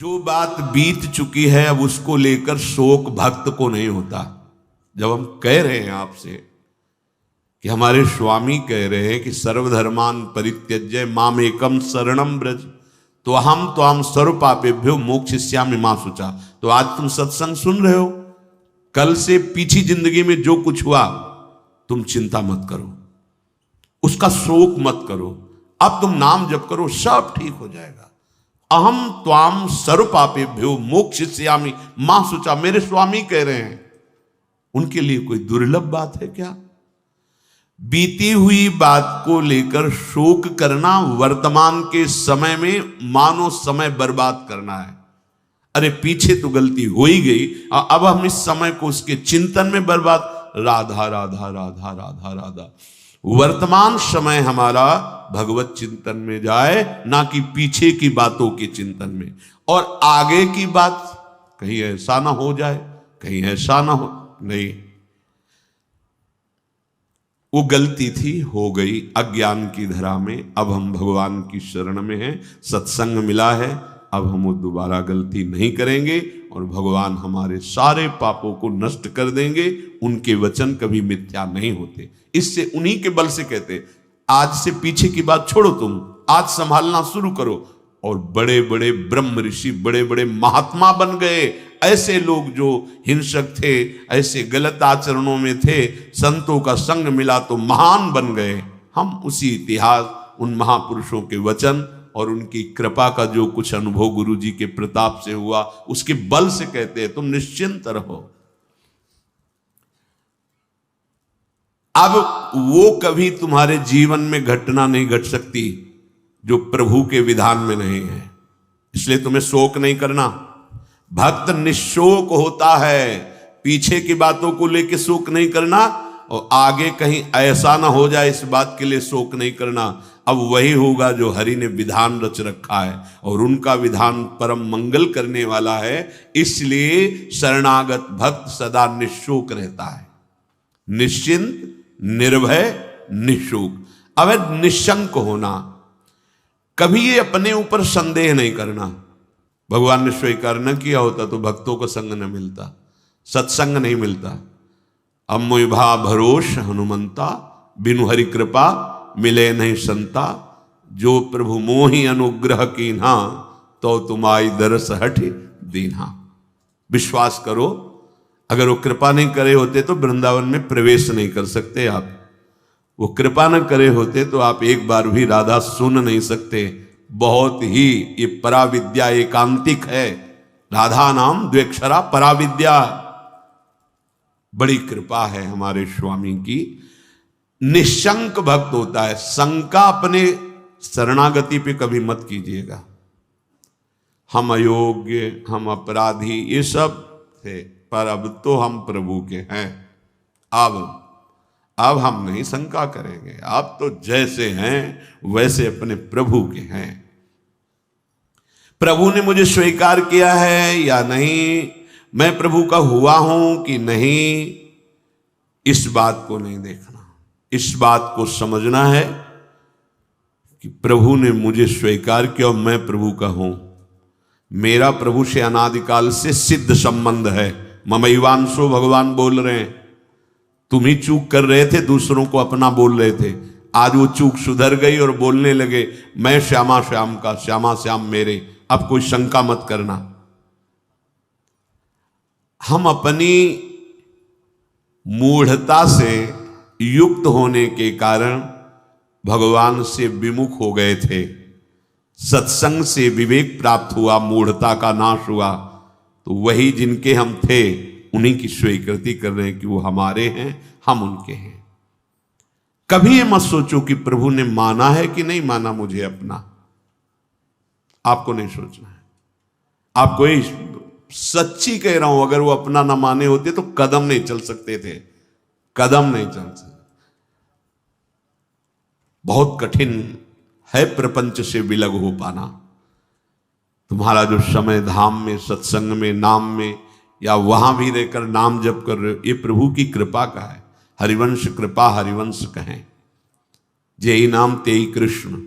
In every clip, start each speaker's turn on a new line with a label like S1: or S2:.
S1: जो बात बीत चुकी है अब उसको लेकर शोक भक्त को नहीं होता। जब हम कह रहे हैं आपसे कि हमारे स्वामी कह रहे हैं कि सर्वधर्मान परित्यज्य माम एकम शरणम ब्रज, तो हम त्वाम सर्व पापेभ्यो मोक्षयिष्यामि मा शुचा। तो आज तुम सत्संग सुन रहे हो, कल से पीछी जिंदगी में जो कुछ हुआ तुम चिंता मत करो, उसका शोक मत करो। अब तुम नाम जप करो, सब ठीक हो जाएगा। अहम त्वाम सर्व पापेभ्यो मोक्षयिष्यामि मा शुचा, मेरे स्वामी कह रहे हैं। उनके लिए कोई दुर्लभ बात है क्या? बीती हुई बात को लेकर शोक करना वर्तमान के समय में मानो समय बर्बाद करना है। अरे पीछे तो गलती हो ही गई, अब हम इस समय को उसके चिंतन में बर्बाद। राधा राधा राधा राधा राधा। वर्तमान समय हमारा भगवत चिंतन में जाए, ना कि पीछे की बातों के चिंतन में। और आगे की बात कहीं ऐसा ना हो जाए, कहीं ऐसा ना हो, नहीं, वो गलती थी, हो गई अज्ञान की धरा में। अब हम भगवान की शरण में हैं, सत्संग मिला है, अब हम वो दोबारा गलती नहीं करेंगे और भगवान हमारे सारे पापों को नष्ट कर देंगे। उनके वचन कभी मिथ्या नहीं होते। इससे उन्हीं के बल से कहते, आज से पीछे की बात छोड़ो, तुम आज संभालना शुरू करो। और बड़े बड़े ब्रह्म ऋषि, बड़े बड़े महात्मा बन गए। ऐसे लोग जो हिंसक थे, ऐसे गलत आचरणों में थे, संतों का संग मिला तो महान बन गए। हम उसी इतिहास, उन महापुरुषों के वचन और उनकी कृपा का जो कुछ अनुभव गुरु जी के प्रताप से हुआ, उसके बल से कहते हैं तुम निश्चिंत रहो। अब वो कभी तुम्हारे जीवन में घटना नहीं घट सकती जो प्रभु के विधान में नहीं है, इसलिए तुम्हें शोक नहीं करना। भक्त निशोक होता है, पीछे की बातों को लेकर शोक नहीं करना और आगे कहीं ऐसा ना हो जाए इस बात के लिए शोक नहीं करना। अब वही होगा जो हरि ने विधान रच रखा है और उनका विधान परम मंगल करने वाला है। इसलिए शरणागत भक्त सदा निशोक रहता है, निश्चिंत, निर्भय, निशोक। अब निशंक होना, कभी ये अपने ऊपर संदेह नहीं करना। भगवान ने स्वीकार न किया होता तो भक्तों को संग न मिलता, सत्संग नहीं मिलता। अम्मुभा भरोस हनुमंता, बिनु हरि कृपा मिले नहीं संता। जो प्रभु मोहि अनुग्रह कीन्हा, तो तुम्हारी दरस हठ दीन्हा। विश्वास करो, अगर वो कृपा नहीं करे होते तो वृंदावन में प्रवेश नहीं कर सकते आप। वो कृपा न करे होते तो आप एक बार भी राधा सुन नहीं सकते। बहुत ही ये पराविद्या एकांतिक है, राधा नाम द्वेक्षरा पराविद्या। बड़ी कृपा है हमारे स्वामी की। निशंक भक्त होता है, शंका अपने शरणागति पे कभी मत कीजिएगा। हम अयोग्य, हम अपराधी, ये सब थे, पर अब तो हम प्रभु के हैं। अब हम नहीं शंका करेंगे, आप तो जैसे हैं वैसे अपने प्रभु के हैं। प्रभु ने मुझे स्वीकार किया है या नहीं, मैं प्रभु का हुआ हूं कि नहीं, इस बात को नहीं देखना। इस बात को समझना है कि प्रभु ने मुझे स्वीकार किया और मैं प्रभु का हूं। मेरा प्रभु से अनादिकाल से सिद्ध संबंध है। ममैवांशो भगवान बोल रहे हैं। तुम ही चूक कर रहे थे, दूसरों को अपना बोल रहे थे। आज वो चूक सुधर गई और बोलने लगे मैं श्यामा श्याम का, श्यामा श्याम मेरे। अब कोई शंका मत करना। हम अपनी मूढ़ता से युक्त होने के कारण भगवान से विमुख हो गए थे। सत्संग से विवेक प्राप्त हुआ, मूढ़ता का नाश हुआ, तो वही जिनके हम थे उन्हीं की स्वीकृति कर रहे हैं कि वो हमारे हैं, हम उनके हैं। कभी ये मत सोचो कि प्रभु ने माना है कि नहीं माना मुझे अपना। आपको नहीं सोचना है। आपको ही सच्ची कह रहा हूं, अगर वो अपना ना माने होते तो कदम नहीं चल सकते थे, कदम नहीं चल सकते। बहुत कठिन है प्रपंच से विलग हो पाना। तुम्हारा जो समय धाम में, सत्संग में, नाम में, या वहां भी रहकर नाम जप कर रहे हो, ये प्रभु की कृपा का है। हरिवंश कृपा हरिवंश कहें, जेई नाम तेई कृष्ण।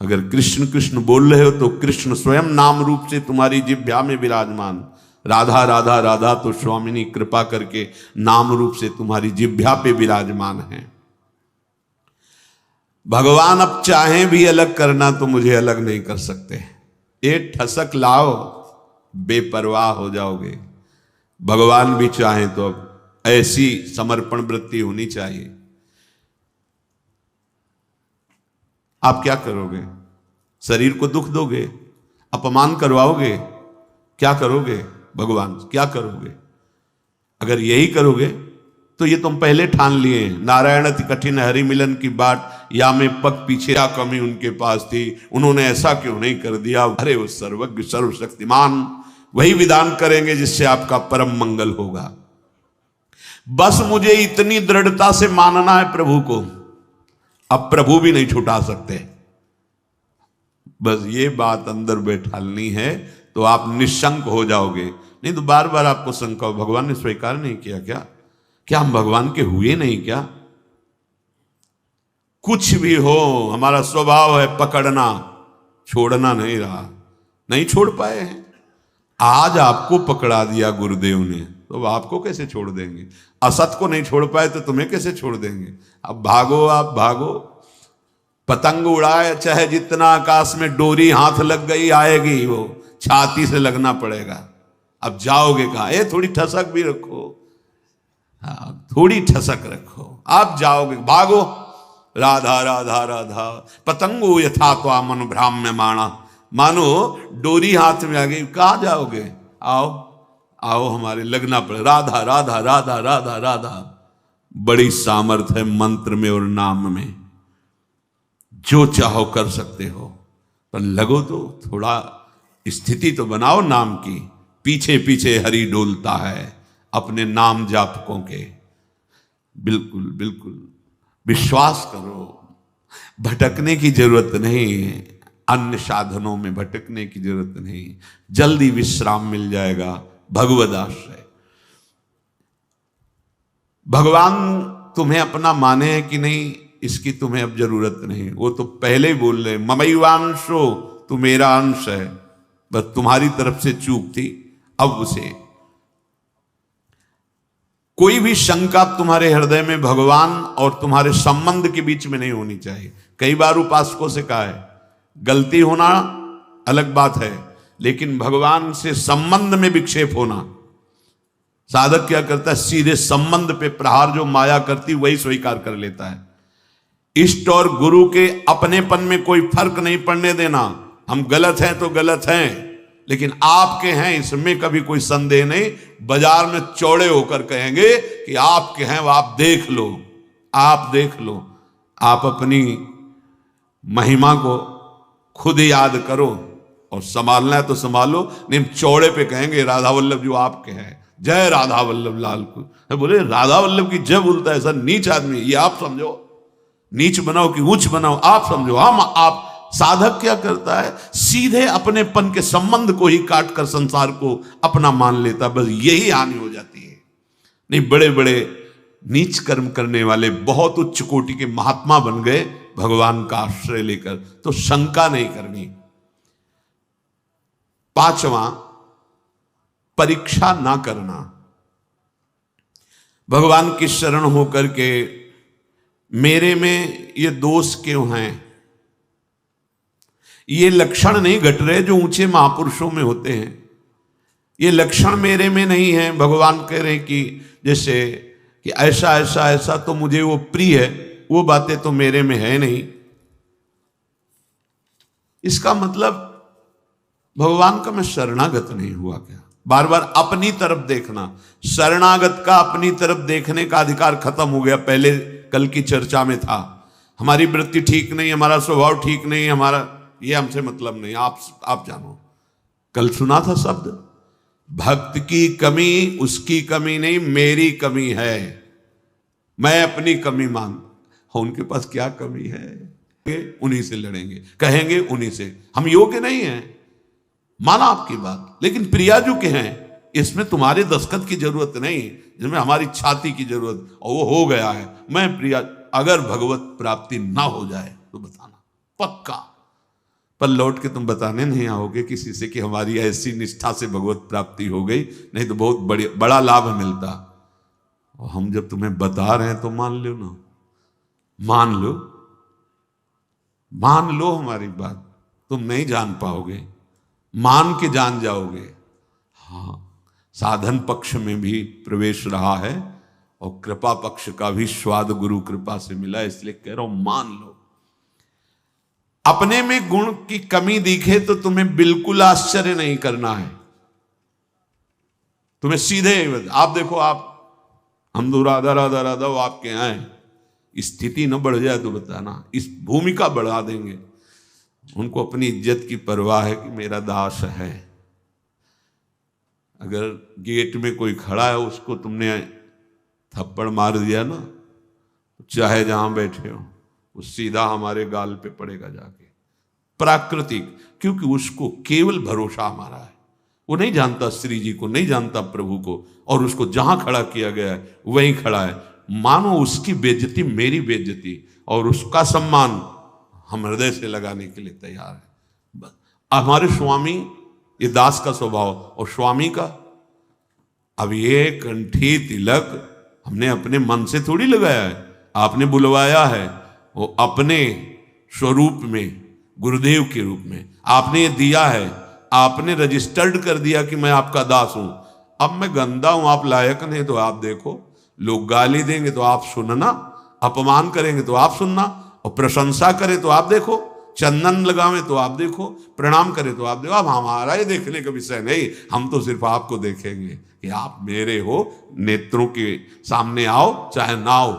S1: अगर कृष्ण कृष्ण बोल रहे हो तो कृष्ण स्वयं नाम रूप से तुम्हारी जिह्वा में विराजमान, राधा राधा राधा तो स्वामिनी कृपा करके नाम रूप से तुम्हारी जिह्वा पे विराजमान है। भगवान अब चाहें भी अलग करना तो मुझे अलग नहीं कर सकते। एक ठसक लाओ, बेपरवाह हो जाओगे। भगवान भी चाहें तो अब ऐसी समर्पण वृत्ति होनी चाहिए। आप क्या करोगे? शरीर को दुख दोगे, अपमान करवाओगे, क्या करोगे? भगवान क्या करोगे? अगर यही करोगे तो ये तुम पहले ठान लिए, नारायण अति कठिन हरि मिलन की बाट, या मैं पग पीछे, क्या कमी उनके पास थी, उन्होंने ऐसा क्यों नहीं कर दिया। अरे वो सर्वज्ञ सर्वशक्तिमान वही विधान करेंगे जिससे आपका परम मंगल होगा। बस मुझे इतनी दृढ़ता से मानना है प्रभु को, अब प्रभु भी नहीं छुटा सकते। बस ये बात अंदर बैठालनी है तो आप निशंक हो जाओगे। नहीं तो बार बार आपको शंका हो, भगवान ने स्वीकार नहीं किया क्या? क्या हम भगवान के हुए नहीं क्या? कुछ भी हो, हमारा स्वभाव है पकड़ना, छोड़ना नहीं रहा, नहीं छोड़ पाए हैं। आज आपको पकड़ा दिया गुरुदेव ने तो आपको कैसे छोड़ देंगे? असत को नहीं छोड़ पाए तो तुम्हें कैसे छोड़ देंगे? अब भागो, आप भागो, पतंग उड़ाए चाहे जितना आकाश में, डोरी हाथ लग गई आएगी, वो छाती से लगना पड़ेगा। अब जाओगे कहाँ? ये थोड़ी ठसक भी रखो, हाँ थोड़ी ठसक रखो, आप जाओगे, भागो। राधा राधा राधा पतंगो यथा त्वा मनु भ्राम्य माणा, मानो डोरी हाथ में आ गई, कहाँ जाओगे? आओ आओ, हमारे लगना पड़े। राधा राधा राधा राधा राधा, बड़ी सामर्थ्य है मंत्र में और नाम में, जो चाहो कर सकते हो, पर लगो तो थोड़ा स्थिति तो बनाओ नाम की। पीछे पीछे हरि डोलता है अपने नाम जापकों के। बिल्कुल बिल्कुल विश्वास करो, भटकने की जरूरत नहीं है, अन्य साधनों में भटकने की जरूरत नहीं, जल्दी विश्राम मिल जाएगा भगवद आश्रय। भगवान तुम्हें अपना माने है कि नहीं, इसकी तुम्हें अब जरूरत नहीं। वो तो पहले ही बोल रहे, ममैवांशो, तू मेरा अंश है, बस तुम्हारी तरफ से चूक थी। अब उसे कोई भी शंका तुम्हारे हृदय में भगवान और तुम्हारे संबंध के बीच में नहीं होनी चाहिए। कई बार उपासकों से कहा है, गलती होना अलग बात है, लेकिन भगवान से संबंध में विक्षेप होना, साधक क्या करता है, सीधे संबंध पे प्रहार जो माया करती वही स्वीकार कर लेता है। इष्ट और गुरु के अपनेपन में कोई फर्क नहीं पड़ने देना। हम गलत हैं तो गलत हैं, लेकिन आपके हैं इसमें कभी कोई संदेह नहीं। बाजार में चौड़े होकर कहेंगे कि आपके हैं, वो आप देख लो, आप देख लो। आप अपनी महिमा को खुद याद करो और संभालना है तो संभालो, नहीं चौड़े पे कहेंगे राधा वल्लभ जो आपके हैं, जय राधा वल्लभ लाल को। बोले राधा वल्लभ की जय बोलता है ऐसा नीच आदमी, ये आप समझो, नीच बनाओ कि ऊंच बनाओ आप समझो। हम आप साधक क्या करता है, सीधे अपनेपन के संबंध को ही काट कर संसार को अपना मान लेता, बस यही हानि हो जाती है। नहीं, बड़े बड़े नीच कर्म करने वाले बहुत उच्च कोटि के महात्मा बन गए भगवान का आश्रय लेकर, तो शंका नहीं करनी। पांचवा, परीक्षा ना करना। भगवान की शरण होकर के मेरे में ये दोष क्यों हैं, ये लक्षण नहीं घट रहे जो ऊंचे महापुरुषों में होते हैं, ये लक्षण मेरे में नहीं है। भगवान कह रहे हैं कि जैसे कि ऐसा ऐसा ऐसा तो मुझे वो प्रिय है, वो बातें तो मेरे में है नहीं। इसका मतलब भगवान का मैं शरणागत नहीं हुआ क्या? बार बार अपनी तरफ देखना, शरणागत का अपनी तरफ देखने का अधिकार खत्म हो गया। पहले कल की चर्चा में था, हमारी वृत्ति ठीक नहीं, हमारा स्वभाव ठीक नहीं, हमारा ये हमसे मतलब नहीं, आप जानो। कल सुना था शब्द, भक्त की कमी उसकी कमी नहीं, मेरी कमी है, मैं अपनी कमी मान। उनके पास क्या कमी है, उन्हीं से लड़ेंगे, कहेंगे उन्हीं से। हम योग्य नहीं हैं, माना आपकी बात, लेकिन प्रियाजू के हैं, इसमें तुम्हारे दस्तखत की जरूरत नहीं, जिसमें हमारी छाती की जरूरत, और वो हो गया है। मैं प्रिया, अगर भगवत प्राप्ति ना हो जाए तो बताना पक्का, पर लौट के तुम बताने नहीं आओगे किसी से कि हमारी ऐसी निष्ठा से भगवत प्राप्ति हो गई, नहीं तो बहुत बड़ा लाभ मिलता। और हम जब तुम्हें बता रहे हैं तो मान लो ना, मान लो हमारी बात। तुम नहीं जान पाओगे, मान के जान जाओगे। हाँ, साधन पक्ष में भी प्रवेश रहा है और कृपा पक्ष का भी स्वाद गुरु कृपा से मिला, इसलिए कह रहा हूं मान लो। अपने में गुण की कमी दिखे तो तुम्हें बिल्कुल आश्चर्य नहीं करना है। तुम्हें सीधे आप देखो, आप हम तो राधा राधा राधा वो आपके यहां है, स्थिति न बढ़ जाए तो बताना, इस भूमिका बढ़ा देंगे। उनको अपनी इज्जत की परवाह है कि मेरा दास है। अगर गेट में कोई खड़ा है उसको तुमने थप्पड़ मार दिया ना, चाहे जहां बैठे हो, वो सीधा हमारे गाल पे पड़ेगा जाके। प्राकृतिक, क्योंकि उसको केवल भरोसा हमारा है। वो नहीं जानता श्री जी को, नहीं जानता प्रभु को, और उसको जहां खड़ा किया गया है वहीं खड़ा है। मानो उसकी बेइज्जती मेरी बेइज्जती, और उसका सम्मान हम हृदय से लगाने के लिए तैयार है। हमारे स्वामी, ये दास का स्वभाव, और स्वामी का अब ये कंठी तिलक हमने अपने मन से थोड़ी लगाया है, आपने बुलवाया है। वो अपने स्वरूप में, गुरुदेव के रूप में आपने ये दिया है, आपने रजिस्टर्ड कर दिया कि मैं आपका दास हूं। अब मैं गंदा हूं, आप लायक नहीं, तो आप देखो। लोग गाली देंगे तो आप सुनना, अपमान करेंगे तो आप सुनना, और प्रशंसा करें तो आप देखो, चंदन लगावे तो आप देखो, प्रणाम करें तो आप देखो। अब हमारा ये देखने का विषय नहीं, हम तो सिर्फ आपको देखेंगे कि आप मेरे हो। नेत्रों के सामने आओ चाहे ना आओ,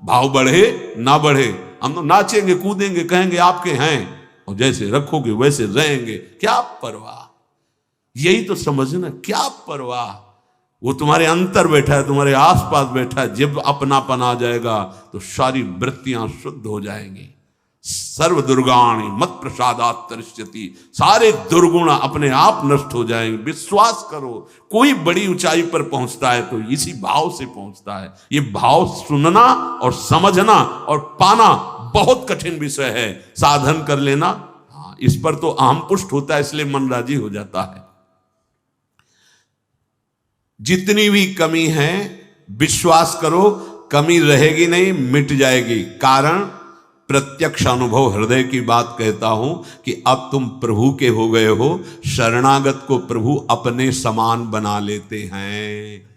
S1: भाव बढ़े ना बढ़े, हम तो नाचेंगे कूदेंगे, कहेंगे आपके हैं, और जैसे रखोगे वैसे रहेंगे। क्या परवाह, यही तो समझना, क्या परवाह। वो तुम्हारे अंतर बैठा है, तुम्हारे आसपास बैठा है। जब अपनापन आ जाएगा तो सारी वृत्तियां शुद्ध हो जाएंगी। सर्व दुर्गाणि मत प्रसादात् तरिष्यति, सारे दुर्गुण अपने आप नष्ट हो जाएंगे। विश्वास करो, कोई बड़ी ऊंचाई पर पहुंचता है तो इसी भाव से पहुंचता है। ये भाव सुनना और समझना और पाना बहुत कठिन विषय है। साधन कर लेना, हाँ, इस पर तो अहम पुष्ट होता है, इसलिए मन राजी हो जाता है। जितनी भी कमी है विश्वास करो, कमी रहेगी नहीं, मिट जाएगी। कारण प्रत्यक्ष अनुभव, हृदय की बात कहता हूं कि अब तुम प्रभु के हो गए हो। शरणागत को प्रभु अपने समान बना लेते हैं।